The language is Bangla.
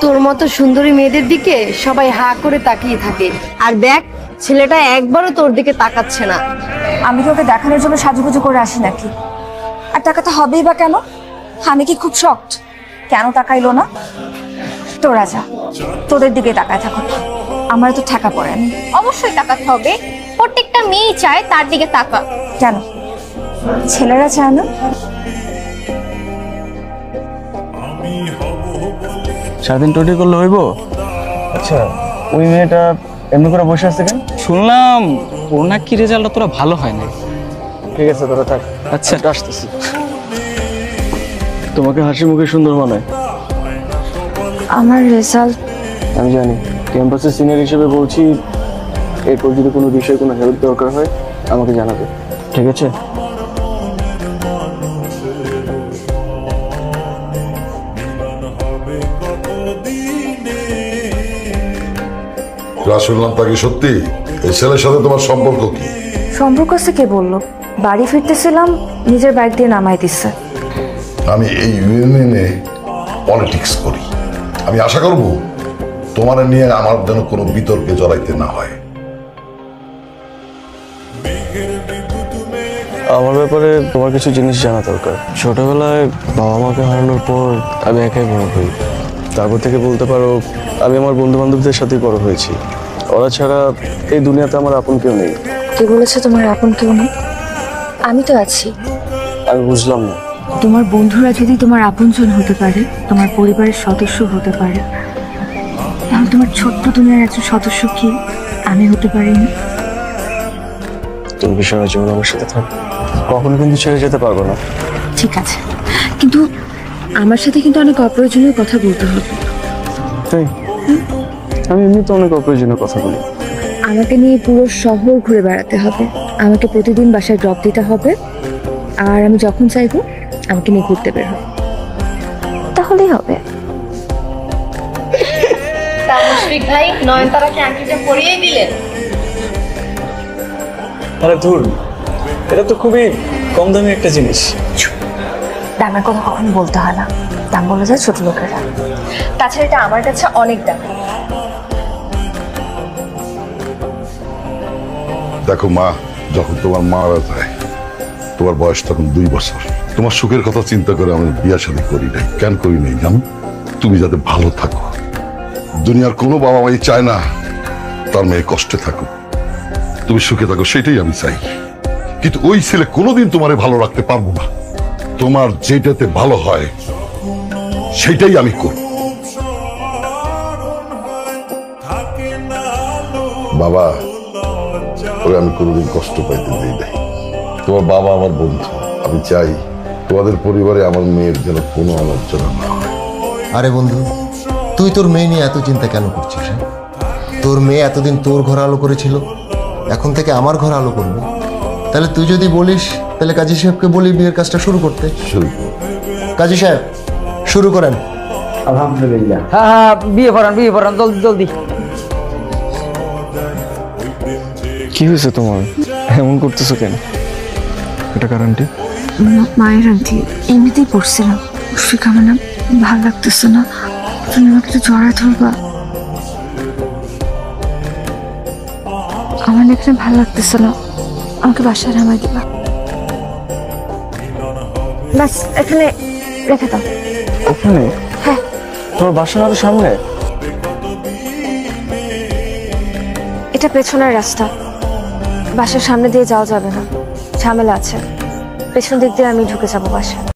তোর মতো সুন্দরী মেয়েদের দিকে সবাই হা করে তাকিয়ে থাকে, আর দেখ ছেলেটা একবারও তোর দিকে তাকাচ্ছে না। আমি কি ওকে দেখানোর জন্য সাজুগুজু করে আসি নাকি? আর টাকাটা হবেই বা কেন? আমি কি খুব শক্ত? কেন তাকাইলো না? তোরা যা, তোদের দিকে তাকায় থাকো, আমার তো ঠেকা পড়েনি। অবশ্যই তাকাতে হবে, প্রত্যেকটা মেয়ে চায় তার দিকে তাকা। কেন ছেলেরা চায় না? সারাদিন টোটি করলে হইব? আচ্ছা, ওই মেয়েটা এমনি করে বসে আছে কেন? শুনলাম ওর নাকি রেজাল্টটা তোরা ভালো হয় না। ঠিক আছে, তোরা থাক। আচ্ছা আসতেছি। তোমাকে হাসি মুখে সুন্দর মানায়। আমার রেজাল্ট আমি জানি, ক্যাম্পাসের সিনিয়র হিসেবে বলছি, এরপর যদি কোনো বিষয়ে কোনো হেল্প দরকার হয় আমাকে জানাবে, ঠিক আছে? শুনলাম তাকে সত্যি এই ছেলের সাথে তোমার সম্পর্ক কি? সম্পর্ক আছে কে বললো? বাড়ি ফিরতেছিলাম, নিজের বাইক দিয়ে নামাই দিচ্ছে। আমি এই ইউনিয়নে পলিটিক্স করি, আমি আশা করব তোমার নিয়ে আমার যেন কোনো বিতর্কে জড়াইতে না হয়। আমার ব্যাপারে তোমার কিছু জিনিস জানা দরকার। ছোটবেলায় বাবা মাকে হারানোর পর আমি একাই বড় হই। তারপর থেকে বলতে পারো আমি আমার বন্ধু বান্ধবদের সাথে বড় হয়েছি। ওরা ছাড়া এই দুনিয়াতে আমার আপন কেউ নেই। কে বলেছে তোমার আপন কেউ নেই? আমি তো আছি। আমি বুঝলাম না। তোমার বন্ধুরা যদি তোমার আপনজন হতে পারে, তোমার পরিবারের সদস্য হতে পারে, তাহলে তোমার ছোট্ট দুনিয়ার একজন সদস্য কি আমি হতে পারিনি? তুমি কি সারা জীবন আমার সাথে থাকবে? কখনো কিন্তু ছেড়ে যেতে পারবো না। ঠিক আছে, কিন্তু আমার সাথে কিন্তু অনেক অপ্রয়োজনীয় কথা বলতে হবে। তাই? আমি এমনিতে অনেক অপ্রয়োজনীয় কথা বলি। আমাকে নিয়ে পুরো শহর ঘুরে বেড়াতে হবে, আমাকে প্রতিদিন বাসায় ড্রপ দিতে হবে, আর আমি যখন চাইবো আমাকে নিয়ে ঘুরতে বের হবে, তাহলেই হবে। মুশফিক ভাই নয়নতারাকে আংটিটা পরিয়ে দিলেন। আরে ধুর, এটা তো খুবই কম দামি একটা জিনিস। দামের কথা কখনো বলতে হয় না, দাম বলে যায় ছোট লোকেরা। তাছাড়া এটা আমার কাছে অনেক দাম। দেখো মা, যখন তোমার মারা যায় তোমার বয়স তখন 2 বছর। তোমার সুখের কথা চিন্তা করে আমি বিয়ে শাদী করি নাই। কেন করি নাই জানো? তুমি যাতে ভালো থাকো। দুনিয়ার কোনো বাবা মাই চায় না তার মেয়ে কষ্টে থাকুক, তুমি সুখে থাকো, সেটাই আমি চাই। কিন্তু ওই ছেলে কোনোদিন তোমারে ভালো রাখতে পারবো না। তোমার যেটাতে ভালো হয় সেটাই আমি করব। বাবা, ওরে আমি কোনোদিন কষ্ট পাইতে দিই নাই। তোমার বাবা আমার বন্ধু, আমি চাই তোমাদের পরিবারে আমার মেয়ের যেন কোনো আলোচনা না হয়। আরে বন্ধু, তুই তোর মেয়ে নিয়ে এত চিন্তা কেন করছিস? তোর মেয়ে এতদিন তোর ঘর আলো করেছিল, এখন থেকে আমার ঘর আলো করবে। তাহলে তুই যদি বলিস, তাহলে কাজী সাহেবকে বলি বিয়ের কাজটা শুরু করতে। শুরু। কাজী সাহেব শুরু করেন। আলহামদুলিল্লাহ। হ্যাঁ হ্যাঁ, বিয়ে পড়ান জলদি জলদি। কি হয়েছে তোমার? এমন করতেছো কেন? এটা কারণটি? মায়ের আন্টি, এমনিতেই পড়ছিলাম। মুশফিক, আমার না ভালো লাগতেছে না, তুমি আমাকে একটু জড়ায় ধরবা। আমার এখানে ভালো লাগতেছে না, আমাকে বাসায় নামাই দিবা। ব্যাস এখানে রেখে দাও। ওখানে? হ্যাঁ। তোর বাসা না তো সামনে? এটা পেছনের রাস্তা, বাসার সামনে দিয়ে যাওয়া যাবে না, ঝামেলা আছে। পেছন দিক দিয়ে আমি ঢুকে যাবো বাসায়।